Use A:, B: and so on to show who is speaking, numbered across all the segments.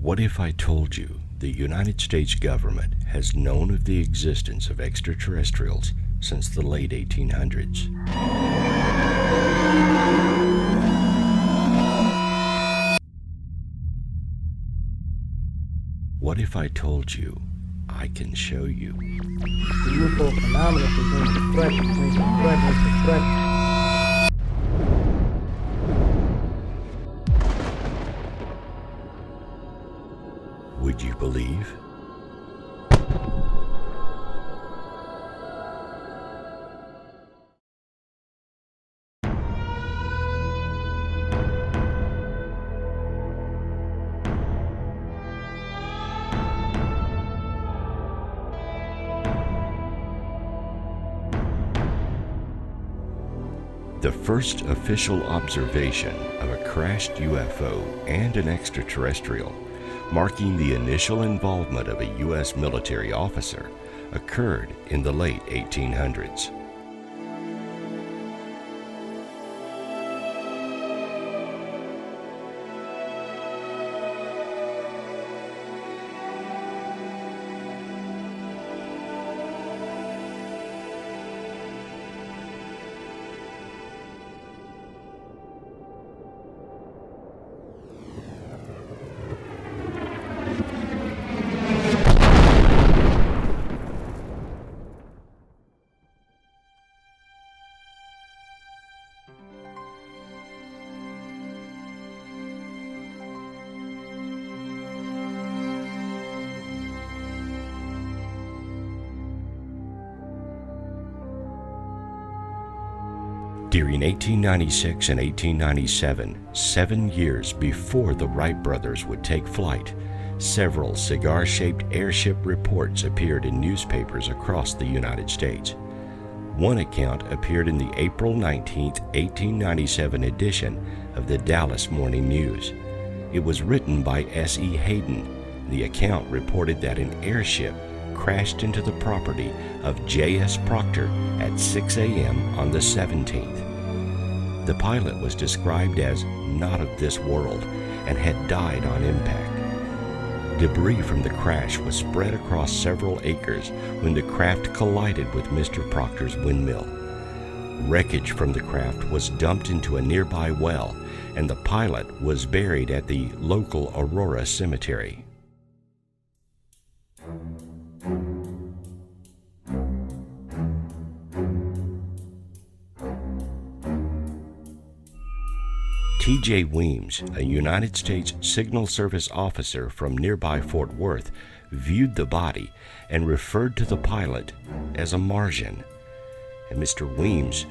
A: What if I told you the United States government has known of the existence of extraterrestrials since the late 1800s? What if I told you I can show you?
B: The UFO phenomenon presents a threat, a threat.
A: Would you believe? The first official observation of a crashed UFO and an extraterrestrial, marking the initial involvement of a U.S. military officer, occurred in the late 1800s. During 1896 and 1897, 7 years before the Wright brothers would take flight, several cigar-shaped airship reports appeared in newspapers across the United States. One account appeared in the April 19, 1897 edition of the Dallas Morning News. It was written by S.E. Hayden. The account reported that an airship crashed into the property of J.S. Proctor at 6 a.m. on the 17th. The pilot was described as not of this world and had died on impact. Debris from the crash was spread across several acres when the craft collided with Mr. Proctor's windmill. Wreckage from the craft was dumped into a nearby well, and the pilot was buried at the local Aurora cemetery. T.J. Weems, a United States Signal Service officer from nearby Fort Worth, viewed the body and referred to the pilot as a Martian. And Mr. Weems,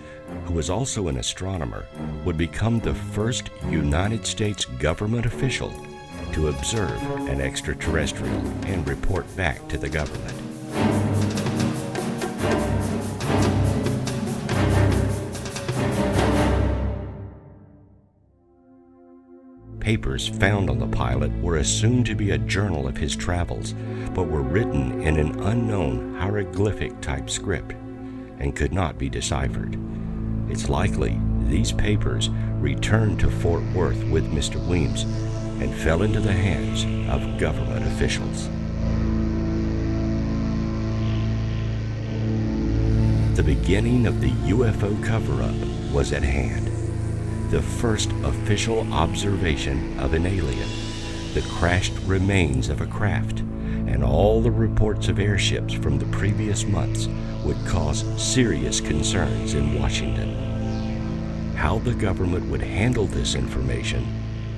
A: who was also an astronomer, would become the first United States government official to observe an extraterrestrial and report back to the government. Papers found on the pilot were assumed to be a journal of his travels, but were written in an unknown hieroglyphic-type script and could not be deciphered. It's likely these papers returned to Fort Worth with Mr. Weems and fell into the hands of government officials. The beginning of the UFO cover-up was at hand. The first official observation of an alien, the crashed remains of a craft, and all the reports of airships from the previous months would cause serious concerns in Washington. How the government would handle this information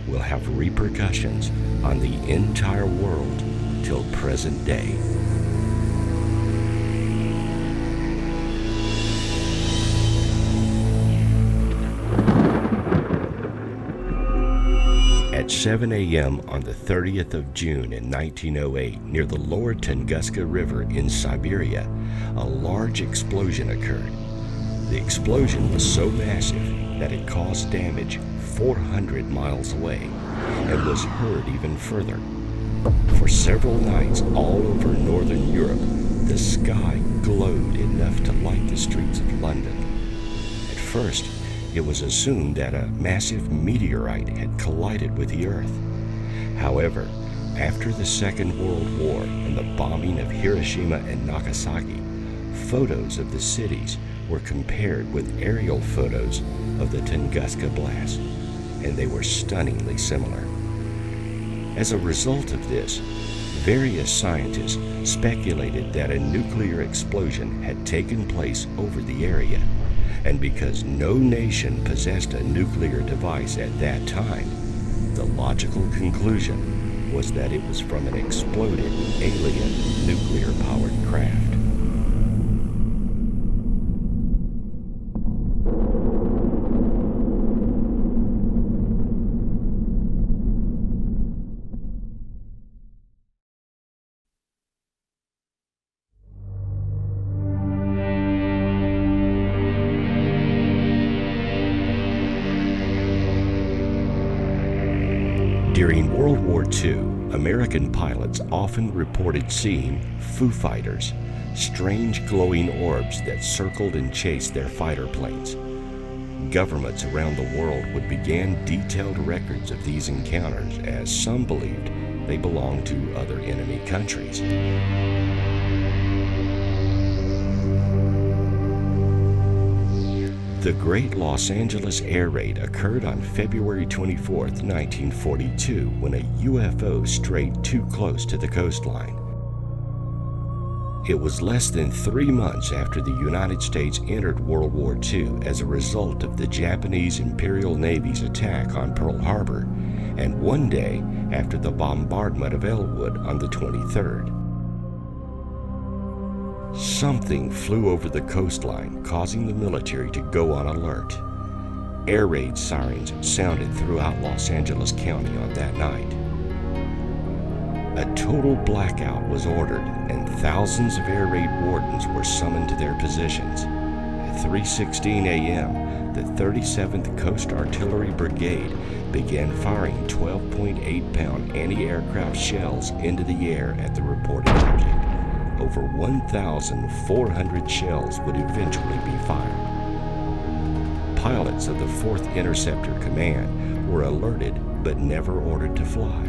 A: will have repercussions on the entire world till present day. At 7 a.m. on the 30th of June in 1908, near the lower Tunguska River in Siberia, a large explosion occurred. The explosion was so massive that it caused damage 400 miles away and was heard even further. For several nights all over northern Europe, the sky glowed enough to light the streets of London. At first, it was assumed that a massive meteorite had collided with the Earth. However, After the Second World War and the bombing of Hiroshima and Nagasaki, photos of the cities were compared with aerial photos of the Tunguska blast, and they were stunningly similar. As a result of this, various scientists speculated that a nuclear explosion had taken place over the area, and because no nation possessed a nuclear device at that time, the logical conclusion was that it was from an exploded alien nuclear-powered craft. During World War II, American pilots often reported seeing Foo Fighters, strange glowing orbs that circled and chased their fighter planes. Governments around the world would begin detailed records of these encounters, as some believed they belonged to other enemy countries. The Great Los Angeles Air Raid occurred on February 24, 1942, when a UFO strayed too close to the coastline. It was less than 3 months after the United States entered World War II as a result of the Japanese Imperial Navy's attack on Pearl Harbor, and 1 day after the bombardment of Elwood on the 23rd. Something flew over the coastline, causing the military to go on alert. Air raid sirens sounded throughout Los Angeles County on that night. A total blackout was ordered, and thousands of air raid wardens were summoned to their positions. At 3:16 a.m., the 37th Coast Artillery Brigade began firing 12.8-pound anti-aircraft shells into the air at the reported object. Over 1,400 shells would eventually be fired. Pilots of the 4th Interceptor Command were alerted but never ordered to fly.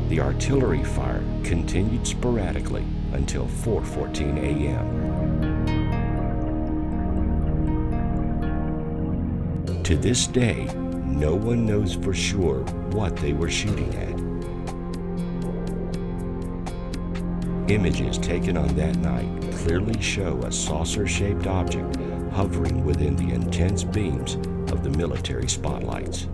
A: The artillery fire continued sporadically until 4:14 a.m. To this day, no one knows for sure what they were shooting at. Images taken on that night clearly show a saucer-shaped object hovering within the intense beams of the military spotlights.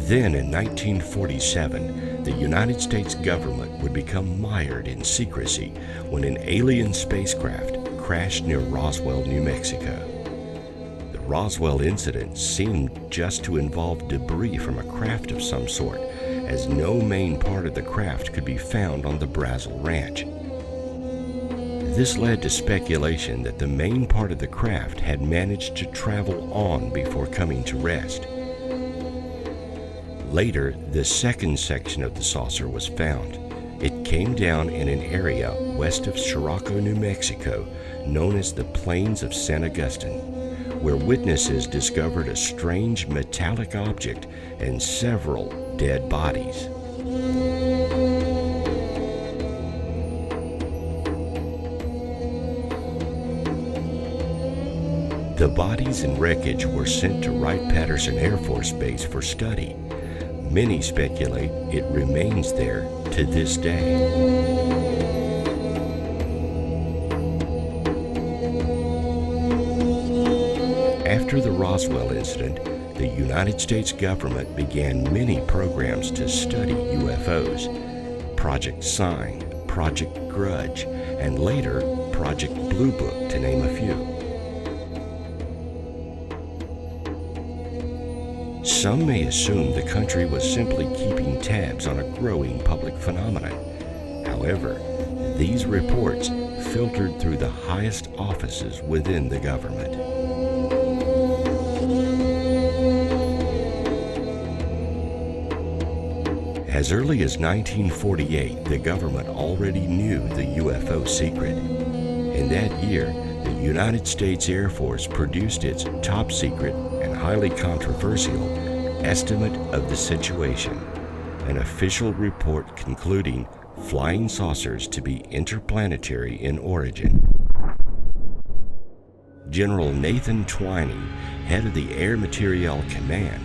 A: Then in 1947, the United States government would become mired in secrecy when an alien spacecraft crashed near Roswell, New Mexico. The Roswell incident seemed just to involve debris from a craft of some sort, as no main part of the craft could be found on the Brazel Ranch. This led to speculation that the main part of the craft had managed to travel on before coming to rest. Later, the second section of the saucer was found. It came down in an area west of Chirrocco, New Mexico, known as the Plains of San Agustin, where witnesses discovered a strange metallic object and several dead bodies. The bodies and wreckage were sent to Wright-Patterson Air Force Base for study. Many speculate it remains there to this day. After the Roswell incident, the United States government began many programs to study UFOs. Project Sign, Project Grudge, and later Project Blue Book, to name a few. Some may assume the country was simply keeping tabs on a growing public phenomenon. However, these reports filtered through the highest offices within the government. As early as 1948, the government already knew the UFO secret. In that year, the United States Air Force produced its top secret and highly controversial estimate of the situation, an official report concluding flying saucers to be interplanetary in origin. General Nathan Twining, head of the Air Materiel Command,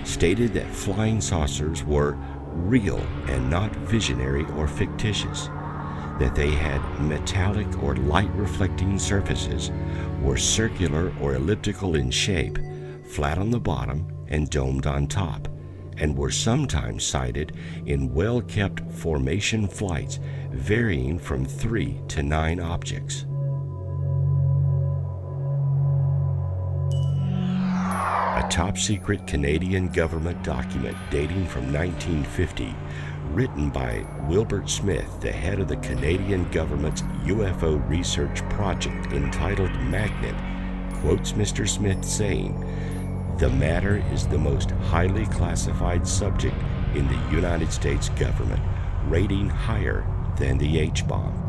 A: stated that flying saucers were real and not visionary or fictitious, that they had metallic or light-reflecting surfaces, were circular or elliptical in shape, flat on the bottom and domed on top, and were sometimes sighted in well-kept formation flights varying from 3 to 9 objects. A top-secret Canadian government document dating from 1950, written by Wilbert Smith, the head of the Canadian government's UFO research project entitled Magnet, quotes Mr. Smith saying, "The matter is the most highly classified subject in the United States government, rating higher than the H-bomb."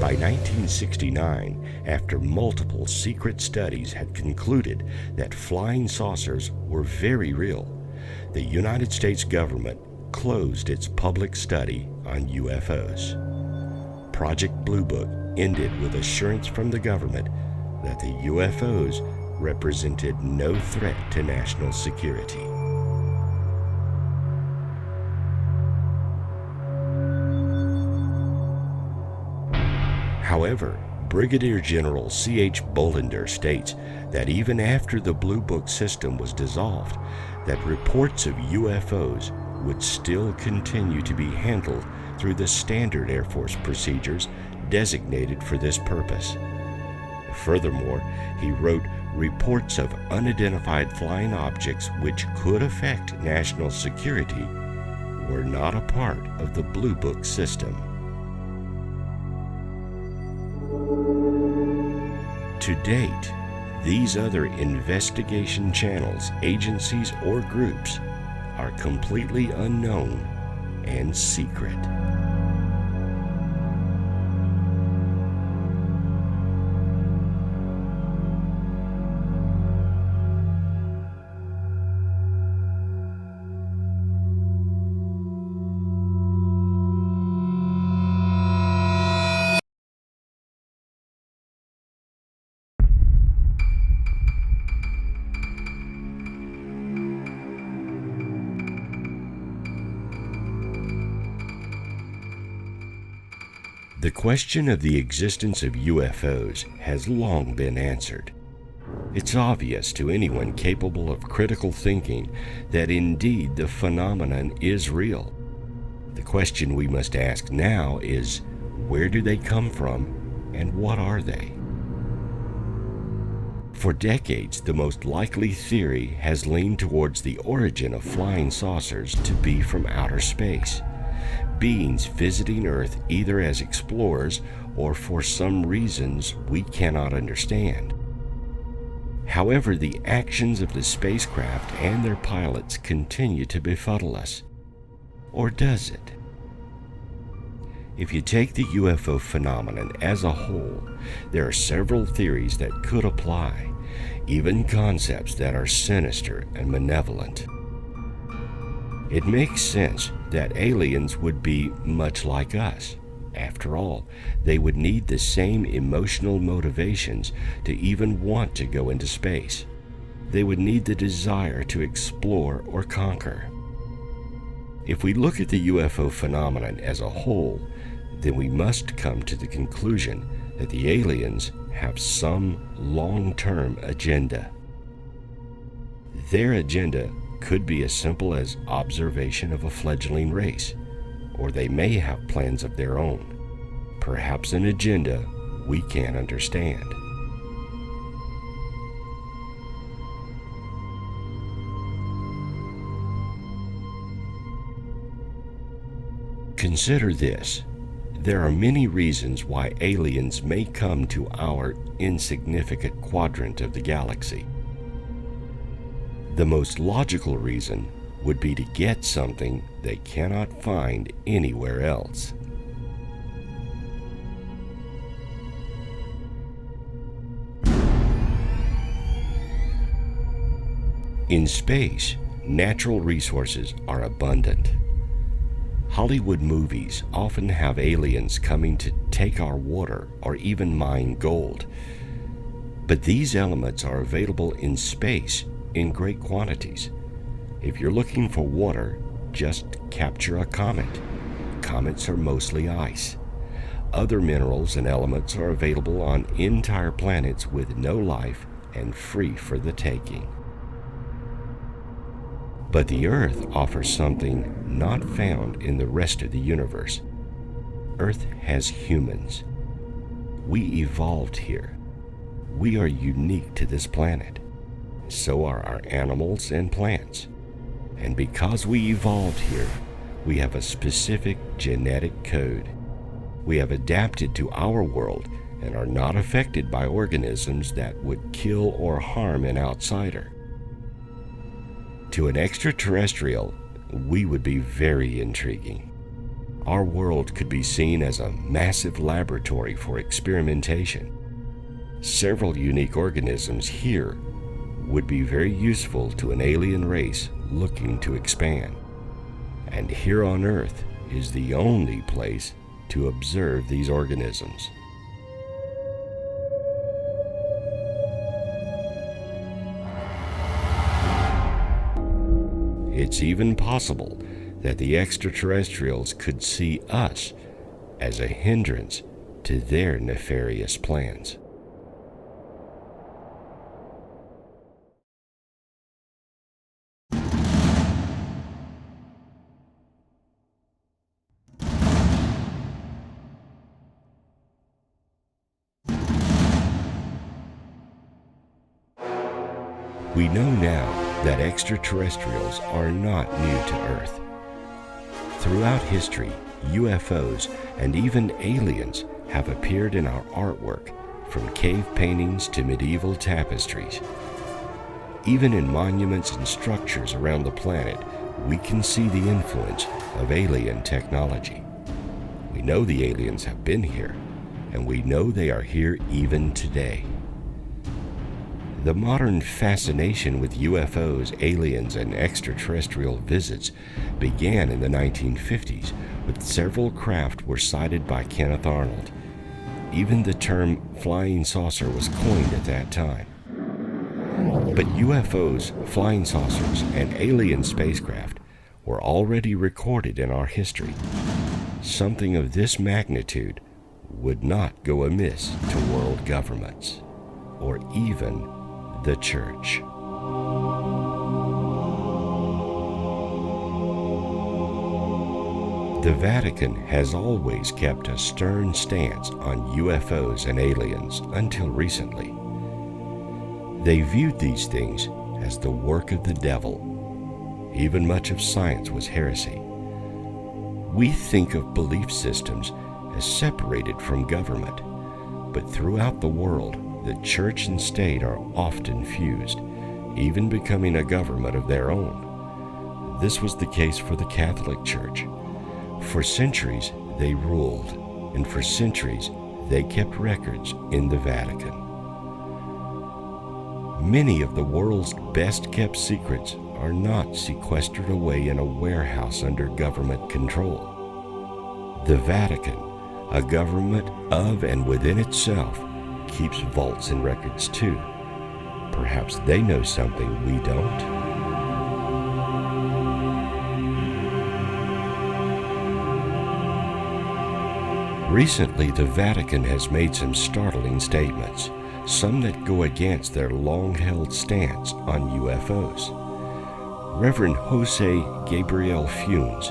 A: By 1969, after multiple secret studies had concluded that flying saucers were very real, the United States government closed its public study on UFOs. Project Blue Book ended with assurance from the government that the UFOs represented no threat to national security. However, Brigadier General C.H. Bolender states that even after the Blue Book system was dissolved, that reports of UFOs would still continue to be handled through the standard Air Force procedures designated for this purpose. Furthermore, he wrote reports of unidentified flying objects which could affect national security were not a part of the Blue Book system. To date, these other investigation channels, agencies, or groups are completely unknown and secret. The question of the existence of UFOs has long been answered. It's obvious to anyone capable of critical thinking that indeed the phenomenon is real. The question we must ask now is, where do they come from and what are they? For decades, the most likely theory has leaned towards the origin of flying saucers to be from outer space. Beings visiting Earth either as explorers or for some reasons we cannot understand. However, the actions of the spacecraft and their pilots continue to befuddle us. Or does it? If you take the UFO phenomenon as a whole, there are several theories that could apply, even concepts that are sinister and malevolent. It makes sense that aliens would be much like us. After all, they would need the same emotional motivations to even want to go into space. They would need the desire to explore or conquer. If we look at the UFO phenomenon as a whole, then we must come to the conclusion that the aliens have some long-term agenda. Their agenda could be as simple as observation of a fledgling race, or they may have plans of their own, perhaps an agenda we can't understand. Consider this. There are many reasons why aliens may come to our insignificant quadrant of the galaxy. The most logical reason would be to get something they cannot find anywhere else. In space, natural resources are abundant. Hollywood movies often have aliens coming to take our water or even mine gold. But these elements are available in space in great quantities. If you're looking for water, just capture a comet. Comets are mostly ice. Other minerals and elements are available on entire planets with no life and free for the taking. But the Earth offers something not found in the rest of the universe. Earth has humans. We evolved here. We are unique to this planet. So are our animals and plants. And because we evolved here, we have a specific genetic code. We have adapted to our world and are not affected by organisms that would kill or harm an outsider. To an extraterrestrial, we would be very intriguing. Our world could be seen as a massive laboratory for experimentation. Several unique organisms here would be very useful to an alien race looking to expand. And here on Earth is the only place to observe these organisms. It's even possible that the extraterrestrials could see us as a hindrance to their nefarious plans. We know now that extraterrestrials are not new to Earth. Throughout history, UFOs and even aliens have appeared in our artwork, from cave paintings to medieval tapestries. Even in monuments and structures around the planet, we can see the influence of alien technology. We know the aliens have been here, and we know they are here even today. The modern fascination with UFOs, aliens, and extraterrestrial visits began in the 1950s, with several craft were sighted by Kenneth Arnold. Even the term flying saucer was coined at that time. But UFOs, flying saucers, and alien spacecraft were already recorded in our history. Something of this magnitude would not go amiss to world governments, or even the Church. The Vatican has always kept a stern stance on UFOs and aliens until recently. They viewed these things as the work of the devil. Even much of science was heresy. We think of belief systems as separated from government, but throughout the world, the church and state are often fused, even becoming a government of their own. This was the case for the Catholic Church. For centuries, they ruled, and for centuries, they kept records in the Vatican. Many of the world's best-kept secrets are not sequestered away in a warehouse under government control. The Vatican, a government of and within itself, keeps vaults and records too. Perhaps they know something we don't. Recently, the Vatican has made some startling statements, some that go against their long-held stance on UFOs. Reverend Jose Gabriel Funes,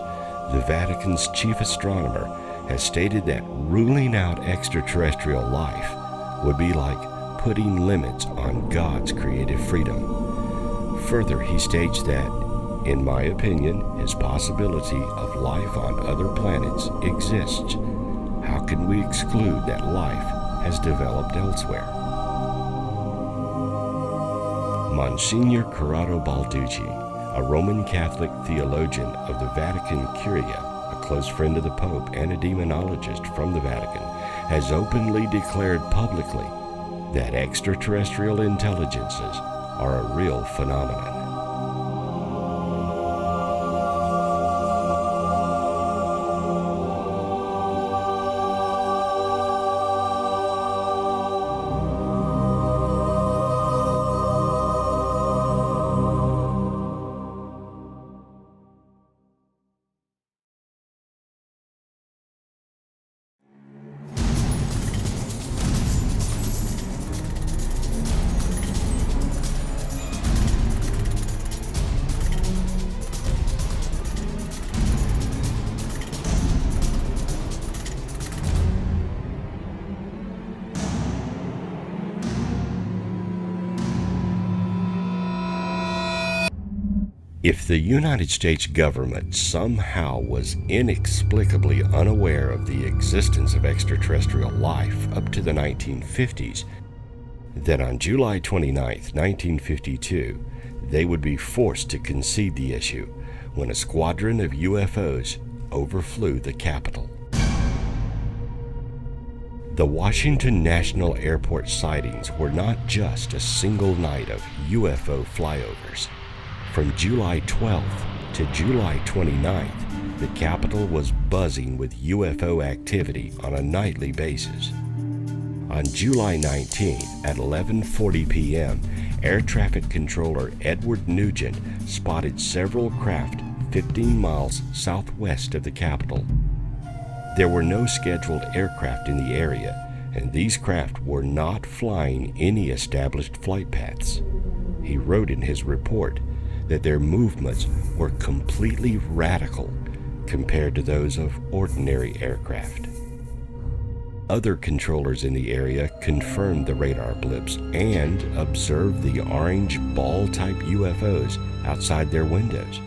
A: the Vatican's chief astronomer, has stated that ruling out extraterrestrial life would be like putting limits on God's creative freedom. Further, he states that, in my opinion, his possibility of life on other planets exists. how can we exclude that life has developed elsewhere? Monsignor Corrado Balducci, a Roman Catholic theologian of the Vatican Curia, a close friend of the Pope and a demonologist from the Vatican, has openly declared publicly that extraterrestrial intelligences are a real phenomenon. If the United States government somehow was inexplicably unaware of the existence of extraterrestrial life up to the 1950s, then on July 29, 1952, they would be forced to concede the issue when a squadron of UFOs overflew the Capitol. The Washington National Airport sightings were not just a single night of UFO flyovers. From July 12th to July 29th, the Capitol was buzzing with UFO activity on a nightly basis. On July 19th at 11:40 p.m., Air Traffic Controller Edward Nugent spotted several craft 15 miles southwest of the Capitol. There were no scheduled aircraft in the area, and these craft were not flying any established flight paths. He wrote in his report that their movements were completely radical compared to those of ordinary aircraft. Other controllers in the area confirmed the radar blips and observed the orange ball-type UFOs outside their windows.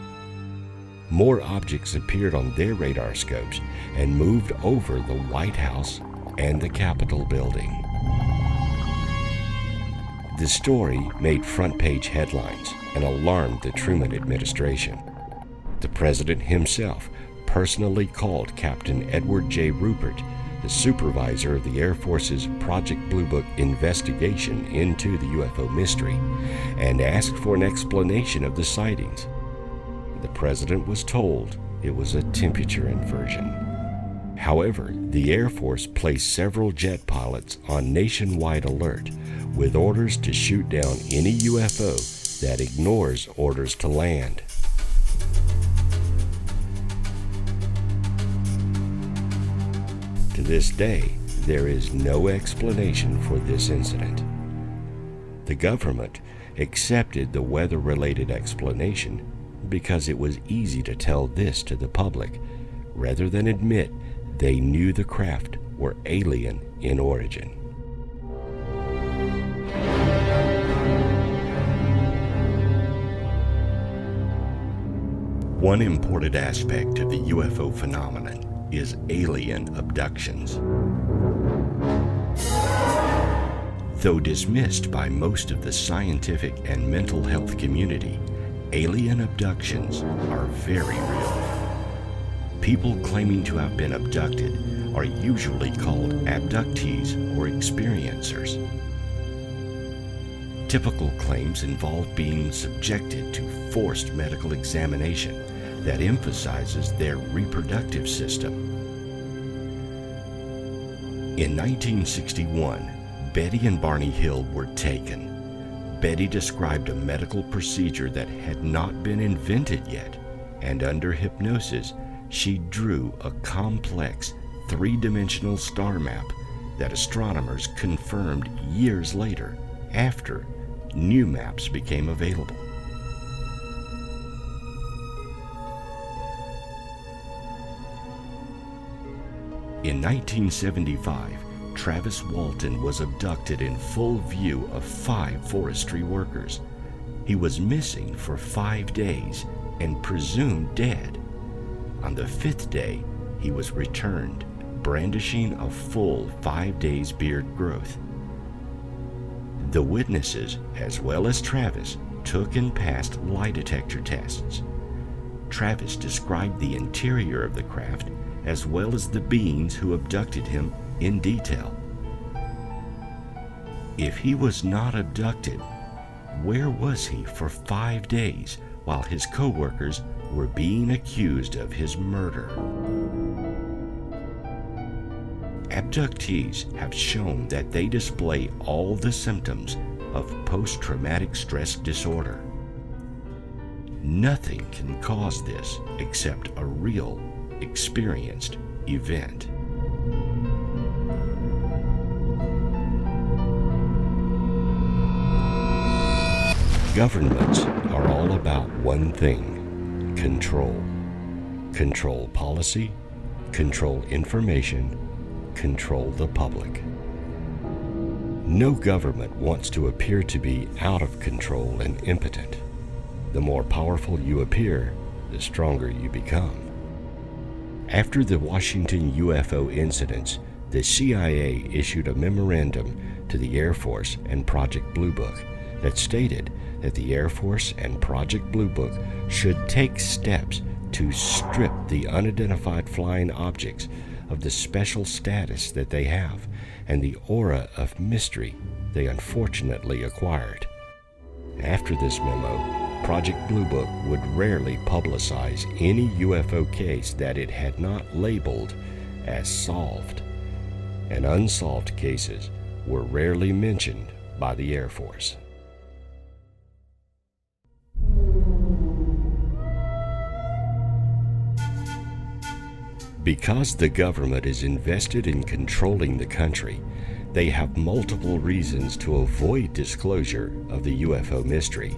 A: More objects appeared on their radar scopes and moved over the White House and the Capitol building. The story made front-page headlines and alarmed the Truman administration. The president himself personally called Captain Edward J. Rupert, the supervisor of the Air Force's Project Blue Book investigation into the UFO mystery, and asked for an explanation of the sightings. The president was told it was a temperature inversion. However, the Air Force placed several jet pilots on nationwide alert with orders to shoot down any UFO that ignores orders to land. To this day, there is no explanation for this incident. The government accepted the weather-related explanation because it was easy to tell this to the public, rather than admit they knew the craft were alien in origin. One important aspect of the UFO phenomenon is alien abductions. Though dismissed by most of the scientific and mental health community, alien abductions are very real. People claiming to have been abducted are usually called abductees or experiencers. Typical claims involve being subjected to forced medical examination that emphasizes their reproductive system. In 1961, Betty and Barney Hill were taken. Betty described a medical procedure that had not been invented yet, and under hypnosis, she drew a complex three-dimensional star map that astronomers confirmed years later, after new maps became available. In 1975, Travis Walton was abducted in full view of 5 forestry workers. He was missing for 5 days and presumed dead. On the 5th day, he was returned brandishing a full 5 days beard growth. The witnesses, as well as Travis, took and passed lie detector tests. Travis described the interior of the craft as well as the beings who abducted him in detail. If he was not abducted, where was he for 5 days while his co-workers were being accused of his murder? Abductees have shown that they display all the symptoms of post-traumatic stress disorder. Nothing can cause this except a real, experienced event. Governments are all about one thing: control. Control policy, control information, control the public. No government wants to appear to be out of control and impotent. The more powerful you appear, the stronger you become. After the Washington UFO incidents, the CIA issued a memorandum to the Air Force and Project Blue Book that stated that the Air Force and Project Blue Book should take steps to strip the unidentified flying objects of the special status that they have and the aura of mystery they unfortunately acquired. After this memo, Project Blue Book would rarely publicize any UFO case that it had not labeled as solved, and unsolved cases were rarely mentioned by the Air Force. Because the government is invested in controlling the country, they have multiple reasons to avoid disclosure of the UFO mystery.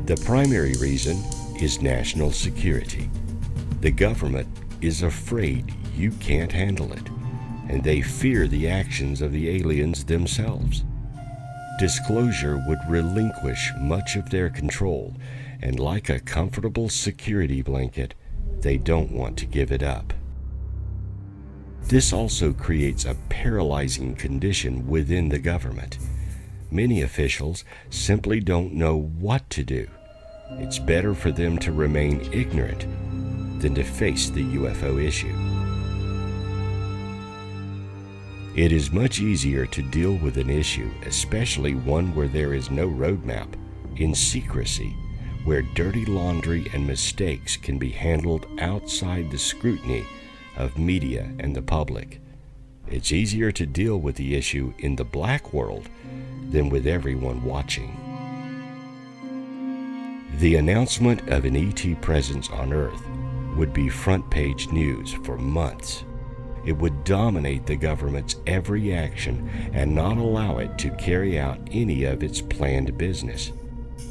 A: The primary reason is national security. The government is afraid you can't handle it, and they fear the actions of the aliens themselves. Disclosure would relinquish much of their control, and like a comfortable security blanket, they don't want to give it up. This also creates a paralyzing condition within the government. Many officials simply don't know what to do. It's better for them to remain ignorant than to face the UFO issue. It is much easier to deal with an issue, especially one where there is no roadmap, in secrecy, where dirty laundry and mistakes can be handled outside the scrutiny of media and the public. It's easier to deal with the issue in the black world than with everyone watching. The announcement of an ET presence on Earth would be front-page news for months. It would dominate the government's every action and not allow it to carry out any of its planned business.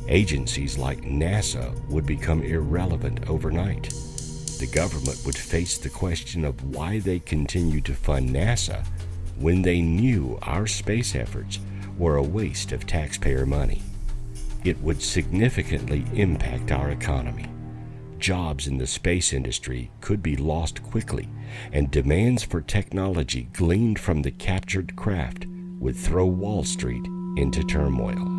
A: Agencies like NASA would become irrelevant overnight. The government would face the question of why they continue to fund NASA when they knew our space efforts were a waste of taxpayer money. It would significantly impact our economy. Jobs in the space industry could be lost quickly, and demands for technology gleaned from the captured craft would throw Wall Street into turmoil.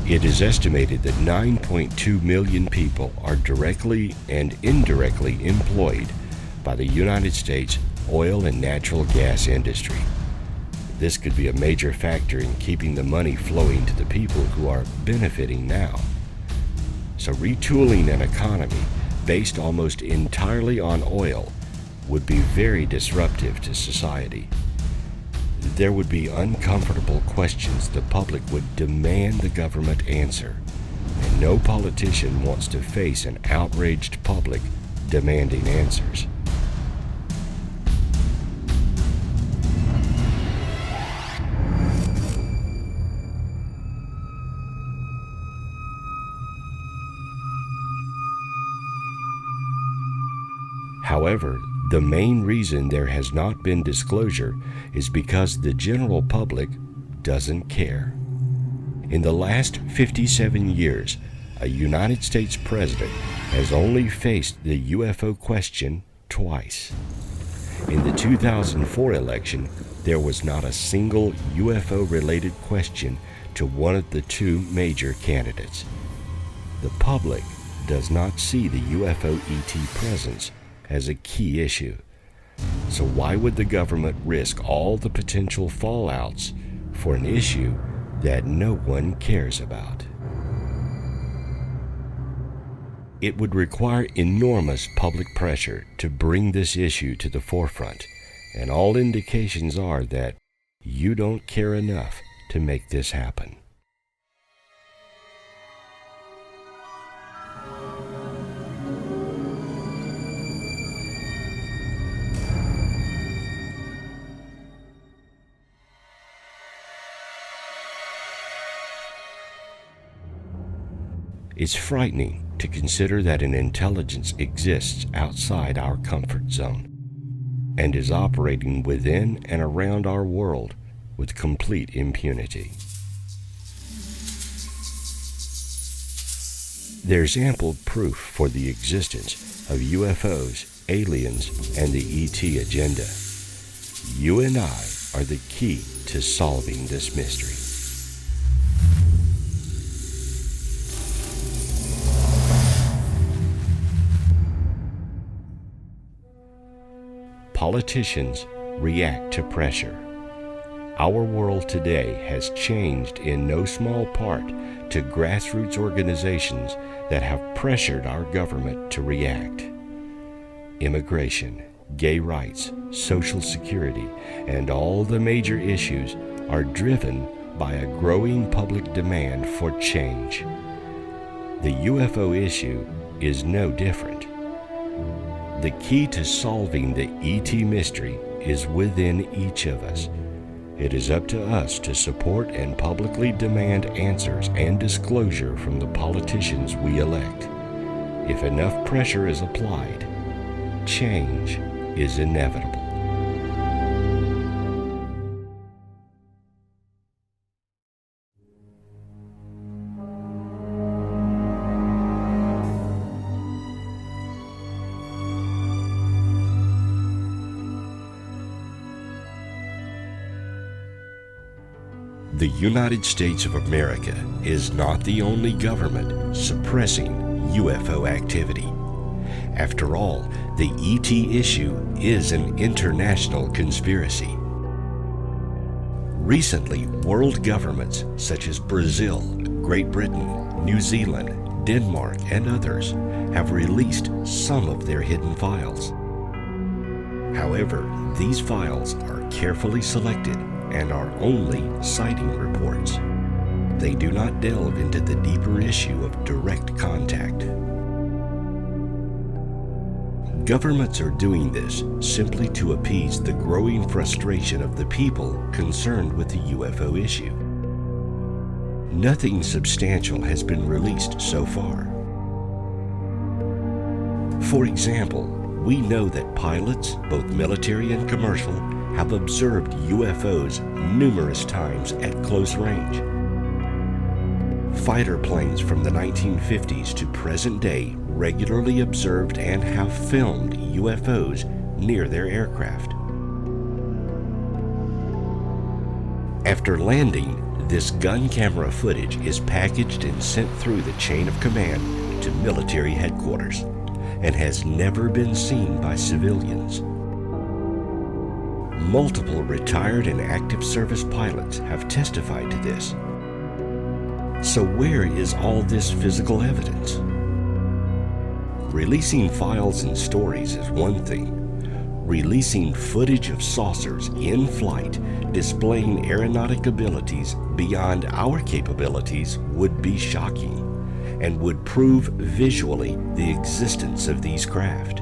A: It is estimated that 9.2 million people are directly and indirectly employed by the United States oil and natural gas industry. This could be a major factor in keeping the money flowing to the people who are benefiting now. So retooling an economy based almost entirely on oil would be very disruptive to society. There would be uncomfortable questions the public would demand the government answer, and no politician wants to face an outraged public demanding answers. However, the main reason there has not been disclosure is because the general public doesn't care. In the last 57 years, a United States president has only faced the UFO question twice. In the 2004 election, there was not a single UFO-related question to one of the two major candidates. The public does not see the UFO ET presence as a key issue. So why would the government risk all the potential fallouts for an issue that no one cares about? It would require enormous public pressure to bring this issue to the forefront, and all indications are that you don't care enough to make this happen. It's frightening to consider that an intelligence exists outside our comfort zone and is operating within and around our world with complete impunity. There's ample proof for the existence of UFOs, aliens, and the ET agenda. You and I are the key to solving this mystery. Politicians react to pressure. Our world today has changed in no small part to grassroots organizations that have pressured our government to react. Immigration, gay rights, Social Security, and all the major issues are driven by a growing public demand for change. The UFO issue is no different. The key to solving the ET mystery is within each of us. It is up to us to support and publicly demand answers and disclosure from the politicians we elect. If enough pressure is applied, change is inevitable. The United States of America is not the only government suppressing UFO activity. After all, the ET issue is an international conspiracy. Recently, world governments such as Brazil, Great Britain, New Zealand, Denmark, and others have released some of their hidden files. However, these files are carefully selected and are only sighting reports. They do not delve into the deeper issue of direct contact. Governments are doing this simply to appease the growing frustration of the people concerned with the UFO issue. Nothing substantial has been released so far. For example, we know that pilots, both military and commercial, have observed UFOs numerous times at close range. Fighter planes from the 1950s to present day regularly observed and have filmed UFOs near their aircraft. After landing, this gun camera footage is packaged and sent through the chain of command to military headquarters and has never been seen by civilians. Multiple retired and active service pilots have testified to this. So where is all this physical evidence? Releasing files and stories is one thing. Releasing footage of saucers in flight displaying aeronautic abilities beyond our capabilities would be shocking and would prove visually the existence of these craft,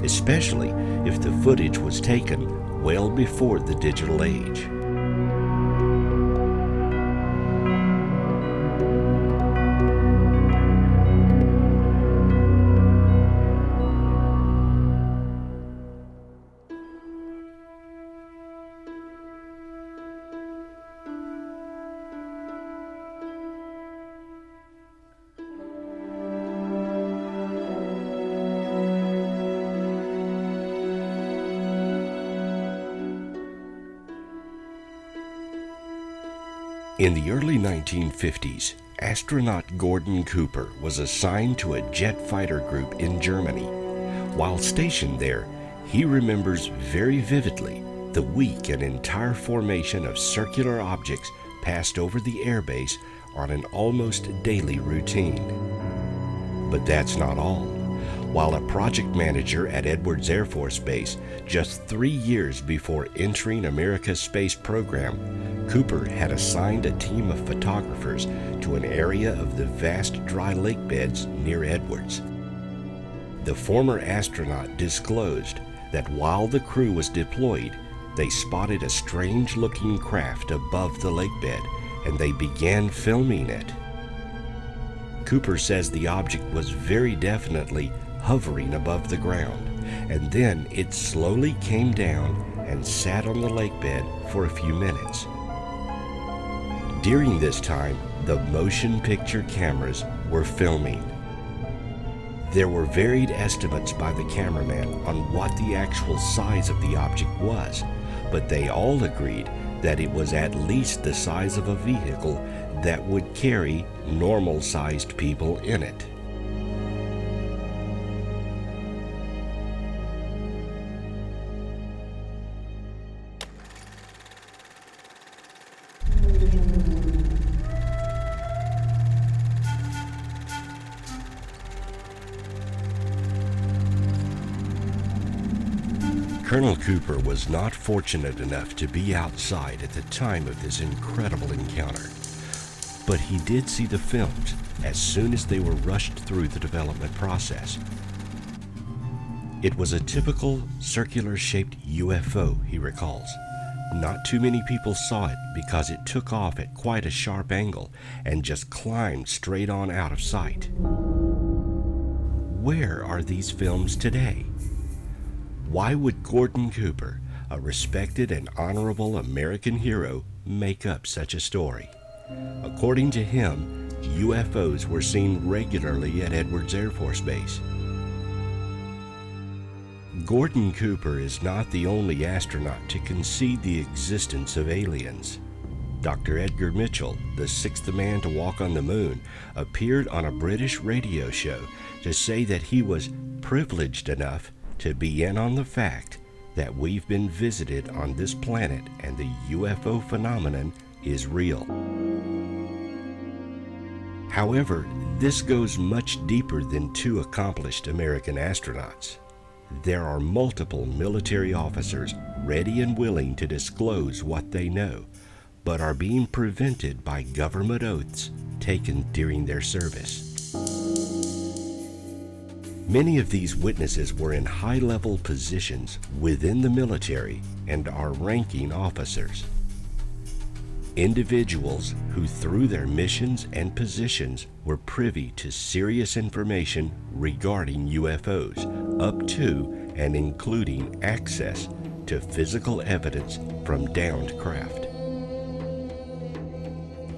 A: especially if the footage was taken well before the digital age. In the early 1950s, astronaut Gordon Cooper was assigned to a jet fighter group in Germany. While stationed there, he remembers very vividly the week an entire formation of circular objects passed over the airbase on an almost daily routine. But that's not all. While a project manager at Edwards Air Force Base, just 3 years before entering America's space program, Cooper had assigned a team of photographers to an area of the vast dry lake beds near Edwards. The former astronaut disclosed that while the crew was deployed, they spotted a strange-looking craft above the lake bed, and they began filming it. Cooper says the object was very definitely hovering above the ground, and then it slowly came down and sat on the lake bed for a few minutes. During this time, the motion picture cameras were filming. There were varied estimates by the cameraman on what the actual size of the object was, but they all agreed that it was at least the size of a vehicle that would carry normal-sized people in it. Colonel Cooper was not fortunate enough to be outside at the time of this incredible encounter, but he did see the films as soon as they were rushed through the development process. It was a typical circular-shaped UFO, he recalls. Not too many people saw it because it took off at quite a sharp angle and just climbed straight on out of sight. Where are these films today? Why would Gordon Cooper, a respected and honorable American hero, make up such a story? According to him, UFOs were seen regularly at Edwards Air Force Base. Gordon Cooper is not the only astronaut to concede the existence of aliens. Dr. Edgar Mitchell, the sixth man to walk on the moon, appeared on a British radio show to say that he was privileged enough to be in on the fact that we've been visited on this planet and the UFO phenomenon is real. However, this goes much deeper than two accomplished American astronauts. There are multiple military officers ready and willing to disclose what they know, but are being prevented by government oaths taken during their service. Many of these witnesses were in high-level positions within the military and are ranking officers. Individuals who, through their missions and positions, were privy to serious information regarding UFOs, up to and including access to physical evidence from downed craft.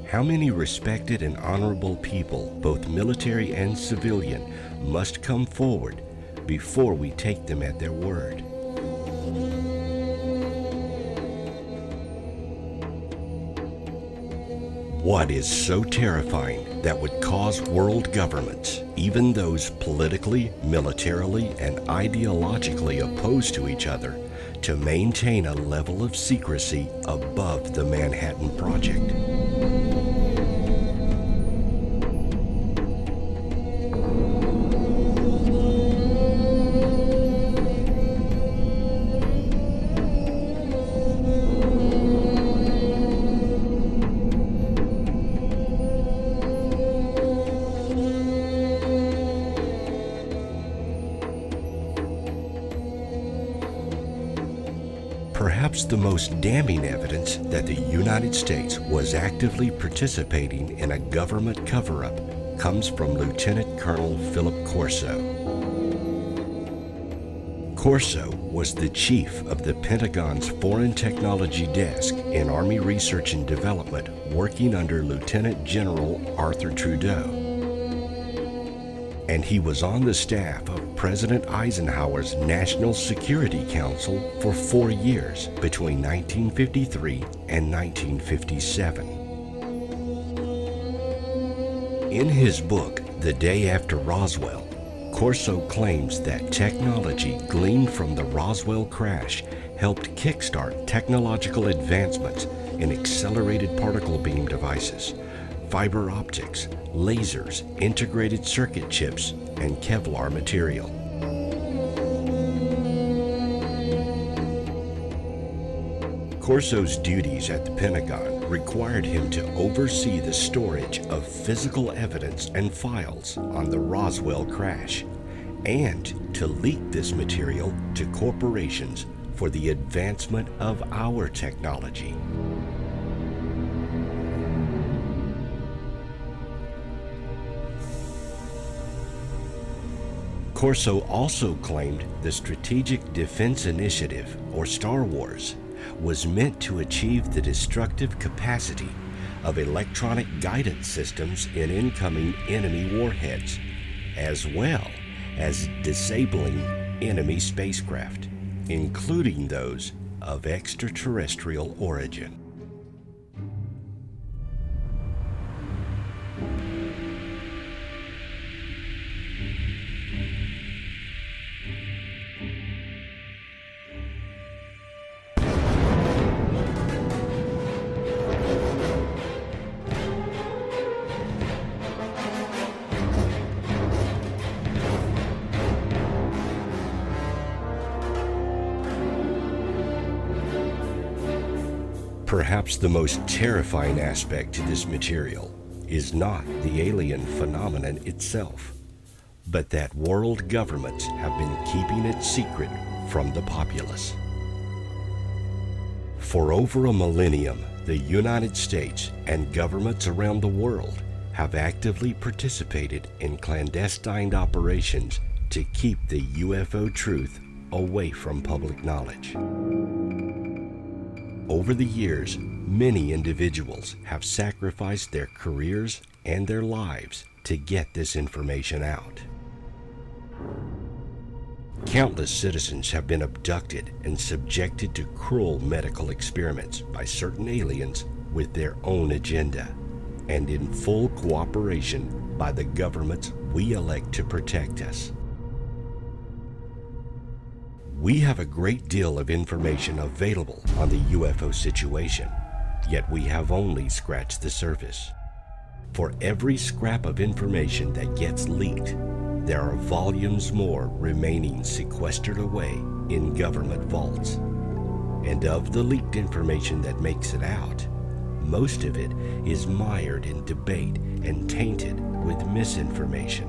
A: How many respected and honorable people, both military and civilian, must come forward before we take them at their word? What is so terrifying that would cause world governments, even those politically, militarily, and ideologically opposed to each other, to maintain a level of secrecy above the Manhattan Project? Perhaps the most damning evidence that the United States was actively participating in a government cover-up comes from Lieutenant Colonel Philip Corso. Corso was the chief of the Pentagon's Foreign Technology Desk in Army Research and Development, working under Lieutenant General Arthur Trudeau. And he was on the staff of President Eisenhower's National Security Council for 4 years between 1953 and 1957. In his book, The Day After Roswell, Corso claims that technology gleaned from the Roswell crash helped kickstart technological advancements in accelerated particle beam devices, fiber optics, lasers, integrated circuit chips, and Kevlar material. Corso's duties at the Pentagon required him to oversee the storage of physical evidence and files on the Roswell crash, and to leak this material to corporations for the advancement of our technology. Corso also claimed the Strategic Defense Initiative, or Star Wars, was meant to achieve the destructive capacity of electronic guidance systems in incoming enemy warheads, as well as disabling enemy spacecraft, including those of extraterrestrial origin. Perhaps the most terrifying aspect to this material is not the alien phenomenon itself, but that world governments have been keeping it secret from the populace. For over a millennium, the United States and governments around the world have actively participated in clandestine operations to keep the UFO truth away from public knowledge. Over the years, many individuals have sacrificed their careers and their lives to get this information out. Countless citizens have been abducted and subjected to cruel medical experiments by certain aliens with their own agenda, and in full cooperation by the governments we elect to protect us. We have a great deal of information available on the UFO situation, yet we have only scratched the surface. For every scrap of information that gets leaked, there are volumes more remaining sequestered away in government vaults. And of the leaked information that makes it out, most of it is mired in debate and tainted with misinformation.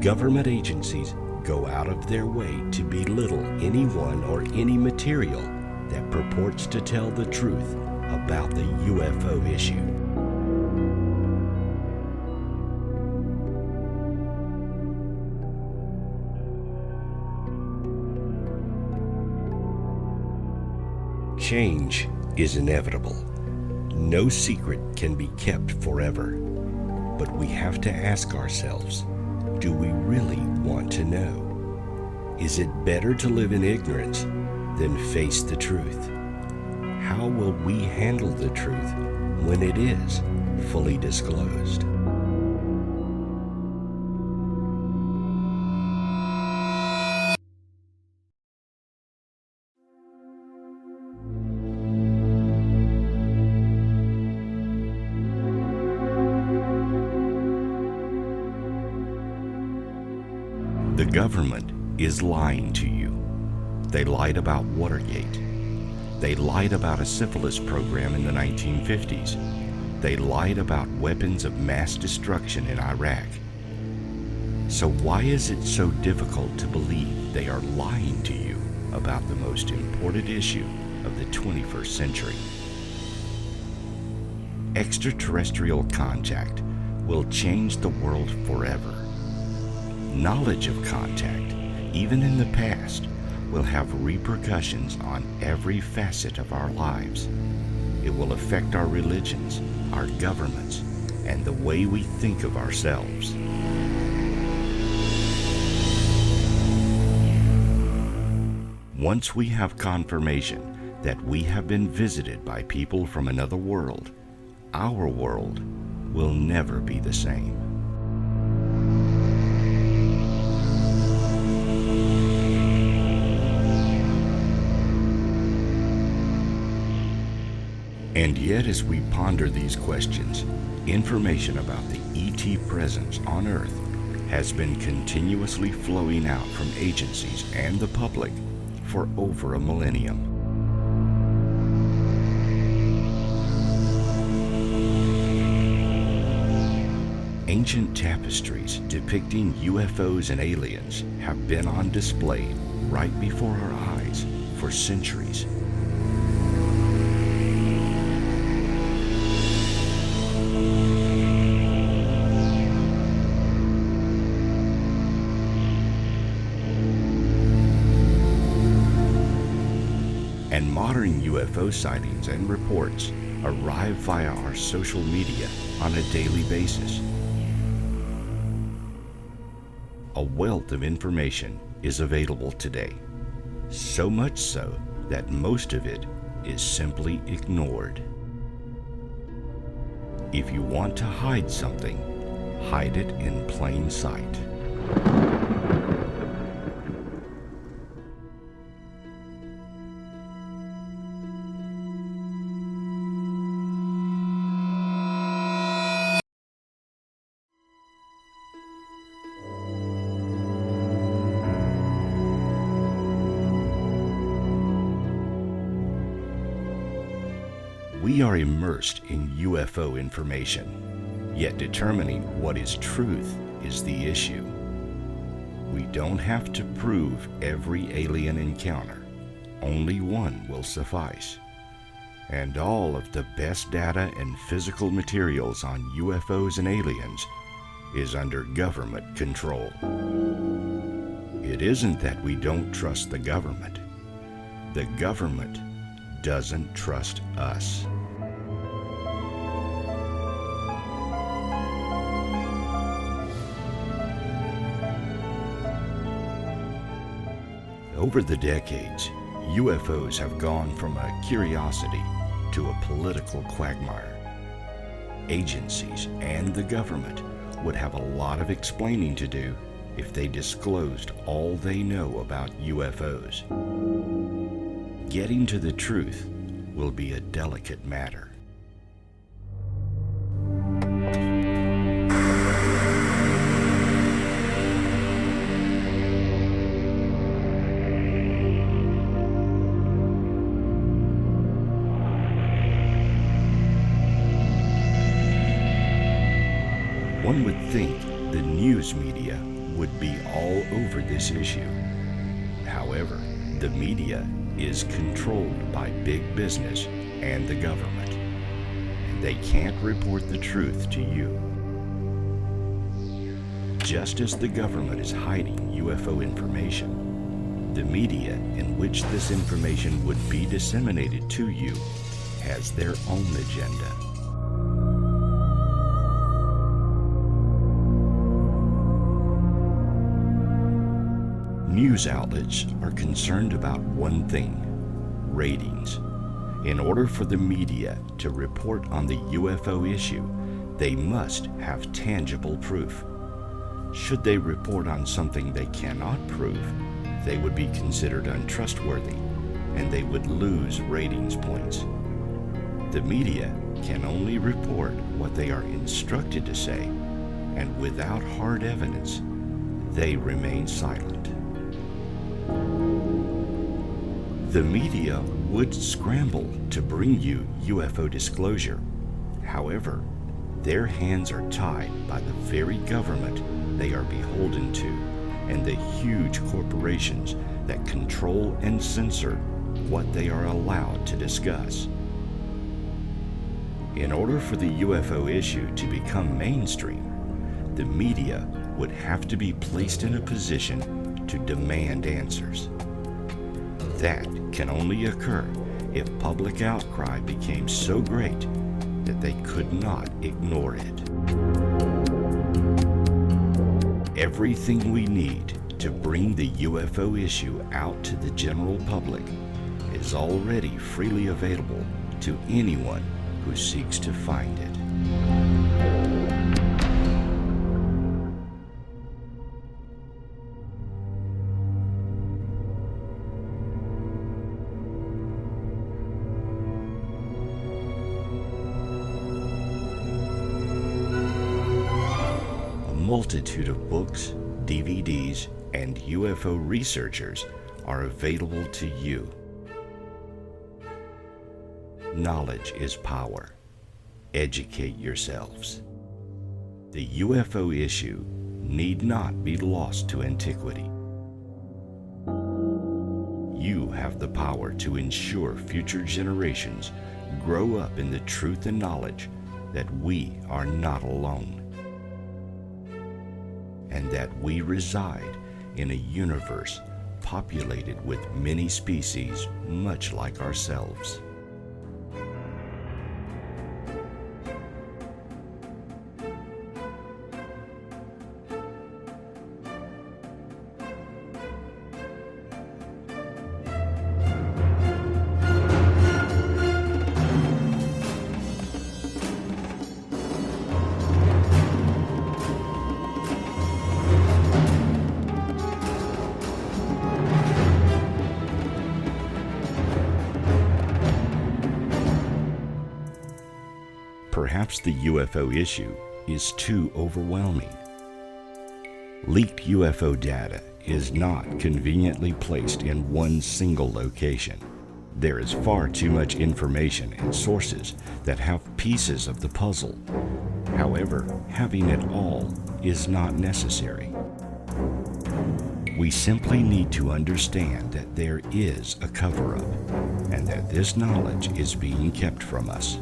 A: Government agencies go out of their way to belittle anyone or any material that purports to tell the truth about the UFO issue. Change is inevitable. No secret can be kept forever. But we have to ask ourselves, do we really want to know? Is it better to live in ignorance than face the truth? How will we handle the truth when it is fully disclosed? The government is lying to you. They lied about Watergate. They lied about a syphilis program in the 1950s. They lied about weapons of mass destruction in Iraq. So why is it so difficult to believe they are lying to you about the most important issue of the 21st century? Extraterrestrial contact will change the world forever. Knowledge of contact, even in the past, will have repercussions on every facet of our lives. It will affect our religions, our governments, and the way we think of ourselves. Once we have confirmation that we have been visited by people from another world, our world will never be the same. And yet, as we ponder these questions, information about the ET presence on Earth has been continuously flowing out from agencies and the public for over a millennium. Ancient tapestries depicting UFOs and aliens have been on display right before our eyes for centuries. And modern UFO sightings and reports arrive via our social media on a daily basis. A wealth of information is available today, so much so that most of it is simply ignored. If you want to hide something, hide it in plain sight. We are immersed in UFO information, yet determining what is truth is the issue. We don't have to prove every alien encounter. Only one will suffice. And all of the best data and physical materials on UFOs and aliens is under government control. It isn't that we don't trust the government. The government doesn't trust us. Over the decades, UFOs have gone from a curiosity to a political quagmire. Agencies and the government would have a lot of explaining to do if they disclosed all they know about UFOs. Getting to the truth will be a delicate matter. One would think the news media would be all over this issue. However, the media is controlled by big business and the government, and they can't report the truth to you. Just as the government is hiding UFO information, the media in which this information would be disseminated to you has their own agenda. News outlets are concerned about one thing: ratings. In order for the media to report on the UFO issue, they must have tangible proof. Should they report on something they cannot prove, they would be considered untrustworthy, and they would lose ratings points. The media can only report what they are instructed to say, and without hard evidence, they remain silent. The media would scramble to bring you UFO disclosure. However, their hands are tied by the very government they are beholden to and the huge corporations that control and censor what they are allowed to discuss. In order for the UFO issue to become mainstream, the media would have to be placed in a position to demand answers. That can only occur if public outcry became so great that they could not ignore it. Everything we need to bring the UFO issue out to the general public is already freely available to anyone who seeks to find it. multitude of books, DVDs, and UFO researchers are available to you. Knowledge is power. Educate yourselves. The UFO issue need not be lost to antiquity. You have the power to ensure future generations grow up in the truth and knowledge that we are not alone, and that we reside in a universe populated with many species much like ourselves. Perhaps the UFO issue is too overwhelming. Leaked UFO data is not conveniently placed in one single location. There is far too much information and sources that have pieces of the puzzle. However, having it all is not necessary. We simply need to understand that there is a cover-up, and that this knowledge is being kept from us.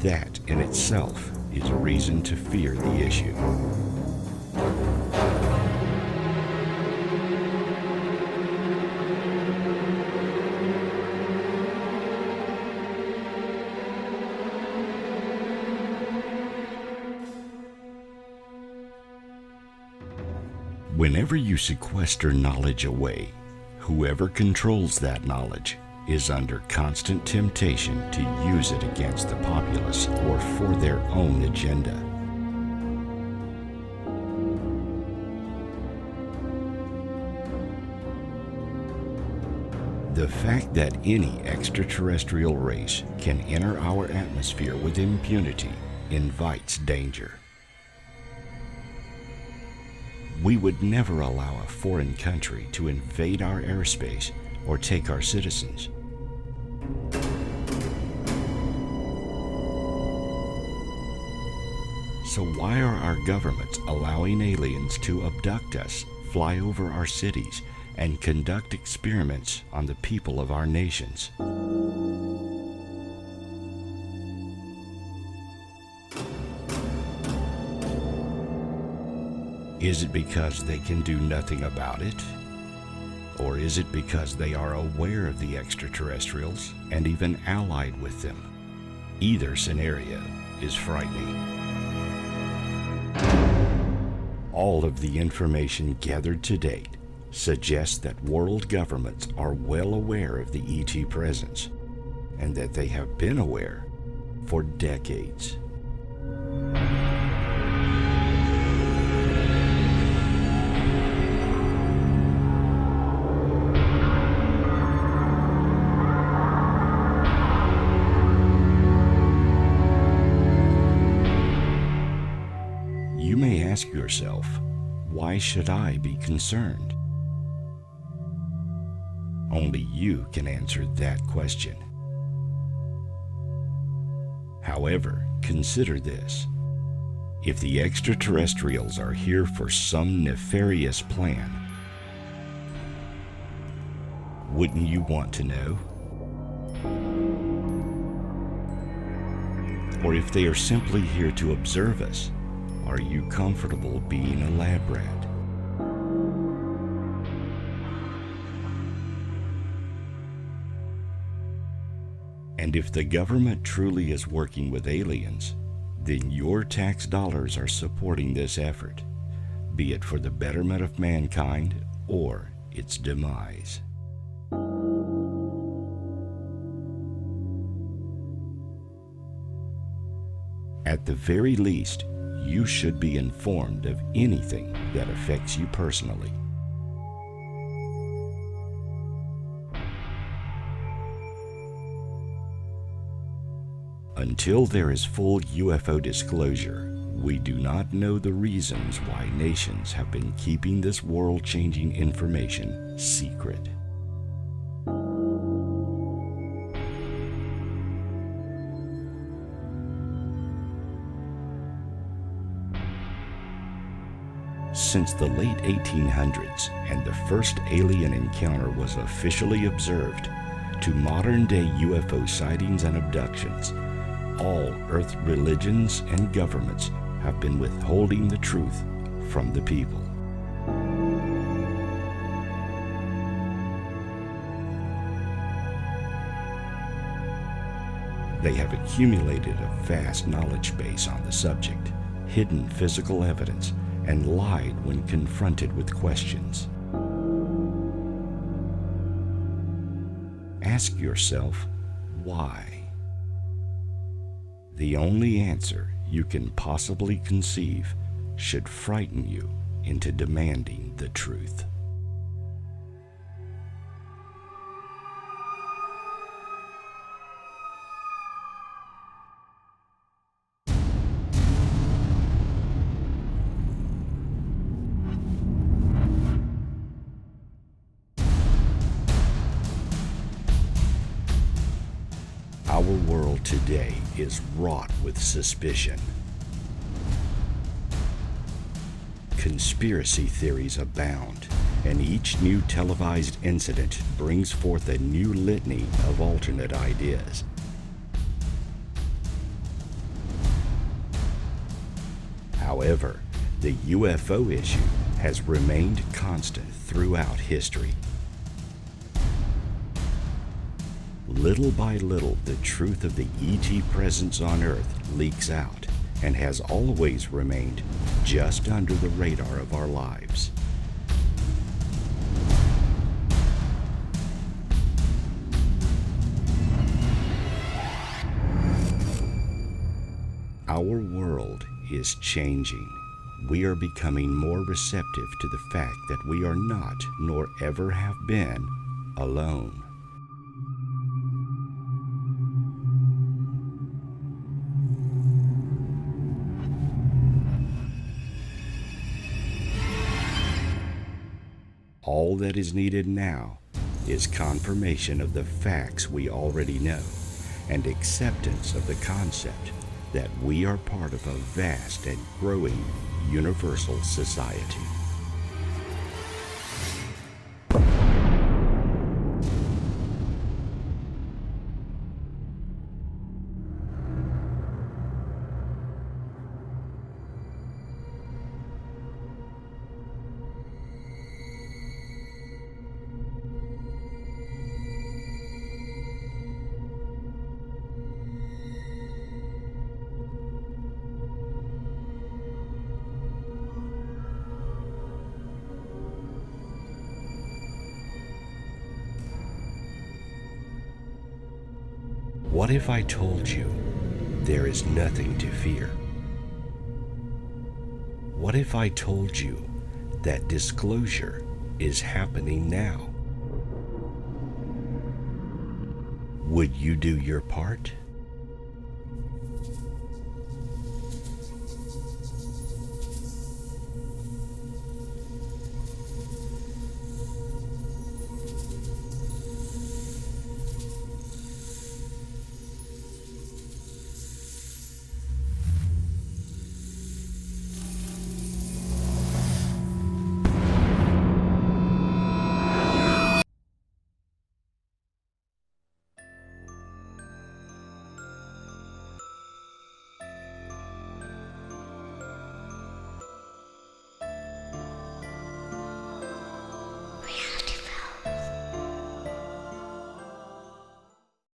A: That in itself is a reason to fear the issue. Whenever you sequester knowledge away, whoever controls that knowledge is under constant temptation to use it against the populace or for their own agenda. The fact that any extraterrestrial race can enter our atmosphere with impunity invites danger. We would never allow a foreign country to invade our airspace or take our citizens. So why are our governments allowing aliens to abduct us, fly over our cities, and conduct experiments on the people of our nations? Is it because they can do nothing about it? Or is it because they are aware of the extraterrestrials and even allied with them? Either scenario is frightening. All of the information gathered to date suggests that world governments are well aware of the ET presence, and that they have been aware for decades. You may ask yourself, why should I be concerned? Only you can answer that question. However, consider this. If the extraterrestrials are here for some nefarious plan, wouldn't you want to know? Or if they are simply here to observe us, are you comfortable being a lab rat? And if the government truly is working with aliens, then your tax dollars are supporting this effort, be it for the betterment of mankind or its demise. At the very least, you should be informed of anything that affects you personally. Until there is full UFO disclosure, We do not know the reasons why nations have been keeping this world-changing information secret. Since the late 1800s and the first alien encounter was officially observed, to modern-day UFO sightings and abductions, all Earth religions and governments have been withholding the truth from the people. They have accumulated a vast knowledge base on the subject, hidden physical evidence, and lied when confronted with questions. Ask yourself, why? The only answer you can possibly conceive should frighten you into demanding the truth. Our world today is wrought with suspicion. Conspiracy theories abound, and each new televised incident brings forth a new litany of alternate ideas. However, the UFO issue has remained constant throughout history. Little by little, the truth of the ET presence on Earth leaks out and has always remained just under the radar of our lives. Our world is changing. We are becoming more receptive to the fact that we are not, nor ever have been, alone. All that is needed now is confirmation of the facts we already know and acceptance of the concept that we are part of a vast and growing universal society. What if I told you there is nothing to fear? What if I told you that disclosure is happening now? Would you do your part?